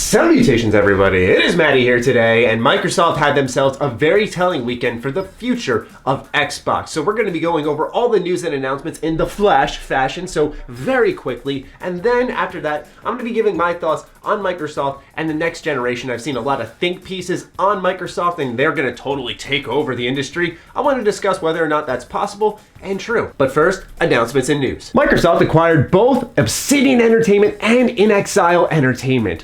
Salutations everybody, it is Matty here today, and Microsoft had themselves a very telling weekend for the future of Xbox. So we're going to be going over all the news and announcements in the flash fashion, so very quickly, and then after that, I'm going to be giving my thoughts on Microsoft and the next generation. I've seen a lot of think pieces on Microsoft, and they're going to totally take over the industry. I want to discuss whether or not that's possible and true. But first, announcements and news. Microsoft acquired both Obsidian Entertainment and inXile Entertainment.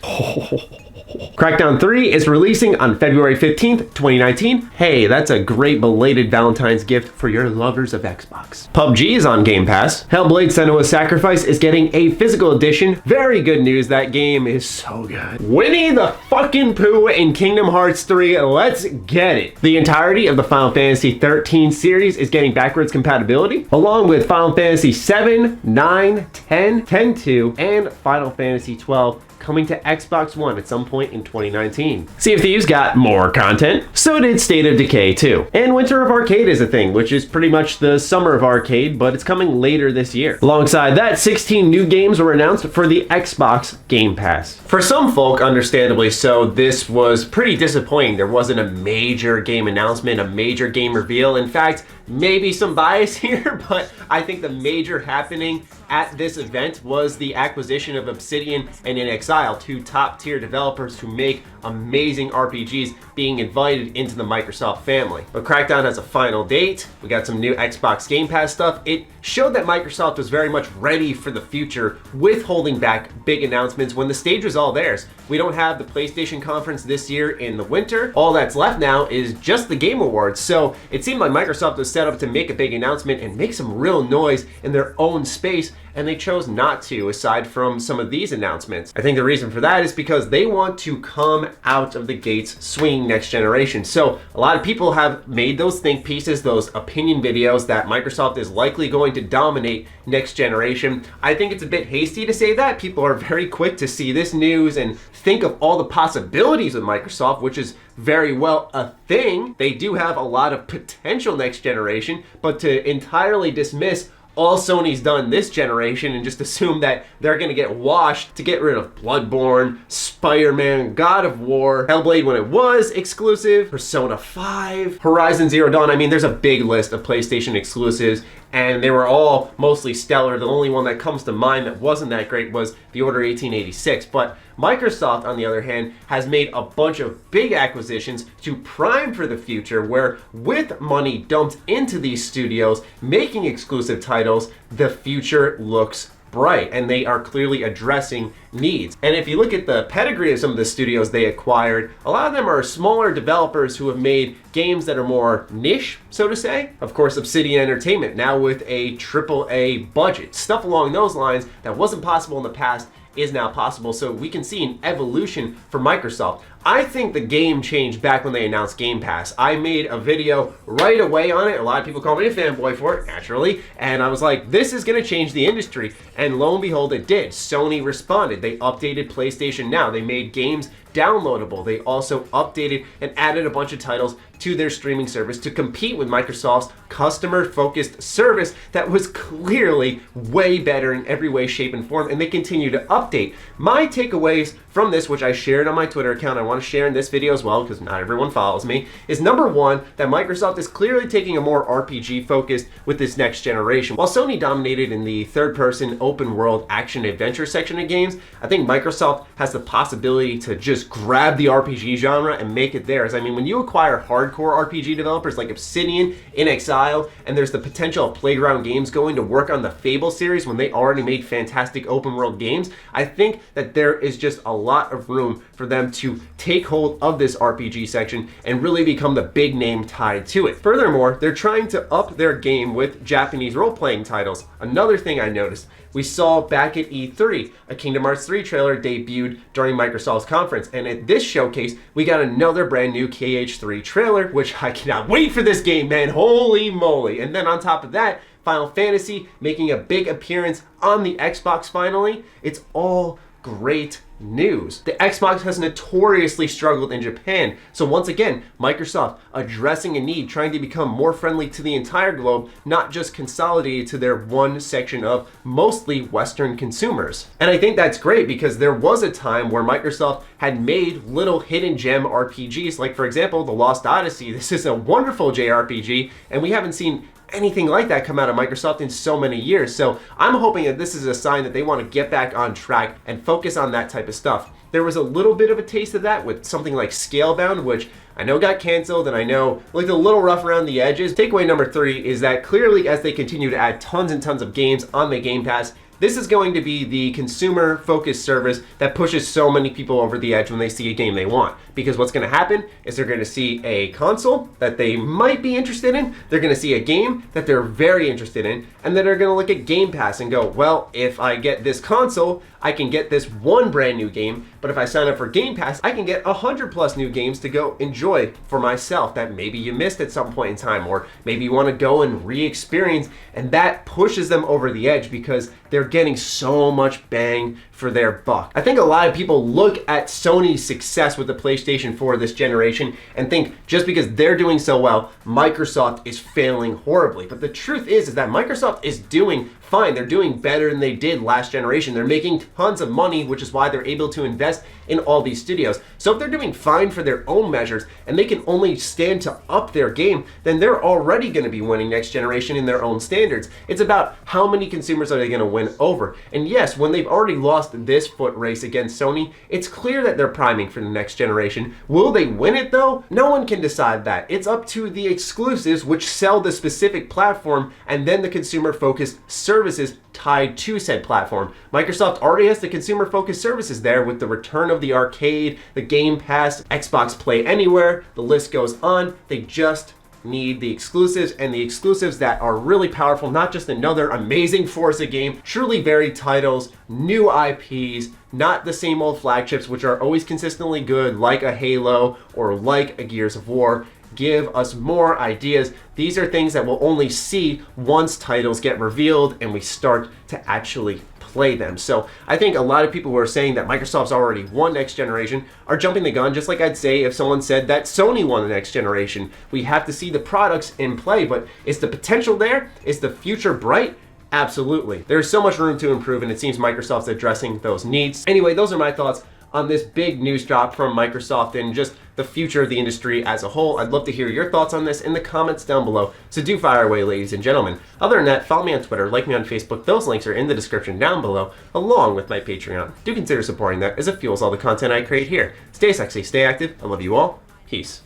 Crackdown 3 is releasing on February 15th, 2019. Hey, that's a great belated Valentine's gift for your lovers of Xbox. PUBG is on Game Pass. Hellblade: Senua's Sacrifice is getting a physical edition. Very good news, that game is so good. Winnie the fucking Pooh in Kingdom Hearts 3, let's get it. The entirety of the Final Fantasy 13 series is getting backwards compatibility, along with Final Fantasy 7, 9, 10, 10-2, and Final Fantasy 12 coming to Xbox One at some point in 2019. Sea of Thieves got more content. So did State of Decay 2. And Winter of Arcade is a thing, which is pretty much the summer of arcade, but it's coming later this year. Alongside that, 16 new games were announced for the Xbox Game Pass. For some folk, understandably so, this was pretty disappointing. There wasn't a major game announcement, a major game reveal. In fact, maybe some bias here, but I think the major happening at this event was the acquisition of Obsidian and inXile, two top-tier developers who make amazing RPGs, being invited into the Microsoft family. But Crackdown has a final date. We got some new Xbox Game Pass stuff. It showed that Microsoft was very much ready for the future with holding back big announcements when the stage was all theirs. We don't have the PlayStation conference this year in the winter. All that's left now is just the Game Awards. So it seemed like Microsoft was set up to make a big announcement and make some real noise in their own space, and they chose not to, aside from some of these announcements. I think the reason for that is because they want to come out of the gates swinging next generation. So a lot of people have made those think pieces, those opinion videos that Microsoft is likely going to dominate next generation. I think it's a bit hasty to say that. People are very quick to see this news and think of all the possibilities with Microsoft, which is very well a thing. They do have a lot of potential next generation, but to entirely dismiss all Sony's done this generation and just assume that they're gonna get washed to get rid of Bloodborne, Spider-Man, God of War, Hellblade when it was exclusive, Persona 5, Horizon Zero Dawn. I mean, there's a big list of PlayStation exclusives, and they were all mostly stellar. The only one that comes to mind that wasn't that great was The Order 1886. But Microsoft, on the other hand, has made a bunch of big acquisitions to prime for the future, where with money dumped into these studios making exclusive titles, the future looks bright, and they are clearly addressing needs. And if you look at the pedigree of some of the studios they acquired, a lot of them are smaller developers who have made games that are more niche, so to say. Of course, Obsidian Entertainment, now with a AAA budget. Stuff along those lines that wasn't possible in the past is now possible, so we can see an evolution for Microsoft. I think the game changed back when they announced Game Pass. I made a video right away on it. A lot of people call me a fanboy for it, naturally, and I was like, this is gonna change the industry, and lo and behold, it did. Sony responded. They updated PlayStation Now. They made games downloadable. They also updated and added a bunch of titles to their streaming service to compete with Microsoft's customer-focused service that was clearly way better in every way, shape, and form, and they continue to update. My takeaways from this, which I shared on my Twitter account, I want to share in this video as well because not everyone follows me, is number one, that Microsoft is clearly taking a more RPG focus with this next generation. While Sony dominated in the third-person open-world action-adventure section of games, I think Microsoft has the possibility to just grab the RPG genre and make it theirs. I mean, when you acquire hardcore RPG developers like Obsidian, inXile, and there's the potential of Playground Games going to work on the Fable series when they already made fantastic open world games, I think that there is just a lot of room for them to take hold of this RPG section and really become the big name tied to it. Furthermore, they're trying to up their game with Japanese role-playing titles. Another thing I noticed, we saw back at E3, a Kingdom Hearts 3 trailer debuted during Microsoft's conference, and at this showcase, we got another brand new KH3 trailer, which I cannot wait for this game, man, holy moly. And then on top of that, Final Fantasy making a big appearance on the Xbox finally. It's all great news. The Xbox has notoriously struggled in Japan, so once again, Microsoft addressing a need, trying to become more friendly to the entire globe, not just consolidated to their one section of mostly Western consumers. And I think that's great because there was a time where Microsoft had made little hidden gem RPGs, like for example, The Lost Odyssey. This is a wonderful JRPG, and we haven't seen anything like that come out of Microsoft in so many years. So I'm hoping that this is a sign that they want to get back on track and focus on that type of stuff. There was a little bit of a taste of that with something like Scalebound, which I know got canceled and I know looked a little rough around the edges. Takeaway number 3 is that clearly as they continue to add tons and tons of games on the Game Pass, this is going to be the consumer-focused service that pushes so many people over the edge when they see a game they want. Because what's going to happen is they're going to see a console that they might be interested in, they're going to see a game that they're very interested in, and then they're going to look at Game Pass and go, well, if I get this console, I can get this one brand new game, but if I sign up for Game Pass, I can get 100+ new games to go enjoy for myself that maybe you missed at some point in time, or maybe you want to go and re-experience, and that pushes them over the edge because they're getting so much bang for their buck. I think a lot of people look at Sony's success with the PlayStation 4 this generation and think just because they're doing so well, Microsoft is failing horribly. But the truth is that Microsoft is doing fine. They're doing better than they did last generation. They're making tons of money, which is why they're able to invest in all these studios. So if they're doing fine for their own measures and they can only stand to up their game, then they're already going to be winning next generation in their own standards. It's about how many consumers are they going to win over. And yes, when they've already lost this foot race against Sony, it's clear that they're priming for the next generation. Will they win it though? No one can decide that. It's up to the exclusives which sell the specific platform and then the consumer-focused services tied to said platform. Microsoft already has the consumer-focused services there with the return of the arcade, the Game Pass, Xbox Play Anywhere, the list goes on. They just need the exclusives, and the exclusives that are really powerful, not just another amazing Forza game, truly varied titles, new IPs, not the same old flagships which are always consistently good like a Halo or like a Gears of War. Give us more ideas. These are things that we'll only see once titles get revealed and we start to actually play them. So I think a lot of people who are saying that Microsoft's already won next generation are jumping the gun, just like I'd say if someone said that Sony won the next generation. We have to see the products in play, but is the potential there? Is the future bright? Absolutely. There's so much room to improve, and it seems Microsoft's addressing those needs. Anyway, those are my thoughts on this big news drop from Microsoft and just the future of the industry as a whole. I'd love to hear your thoughts on this in the comments down below, so do fire away, ladies and gentlemen. Other than that, follow me on Twitter, like me on Facebook. Those links are in the description down below, along with my Patreon. Do consider supporting that as it fuels all the content I create here. Stay sexy, stay active. I love you all. Peace.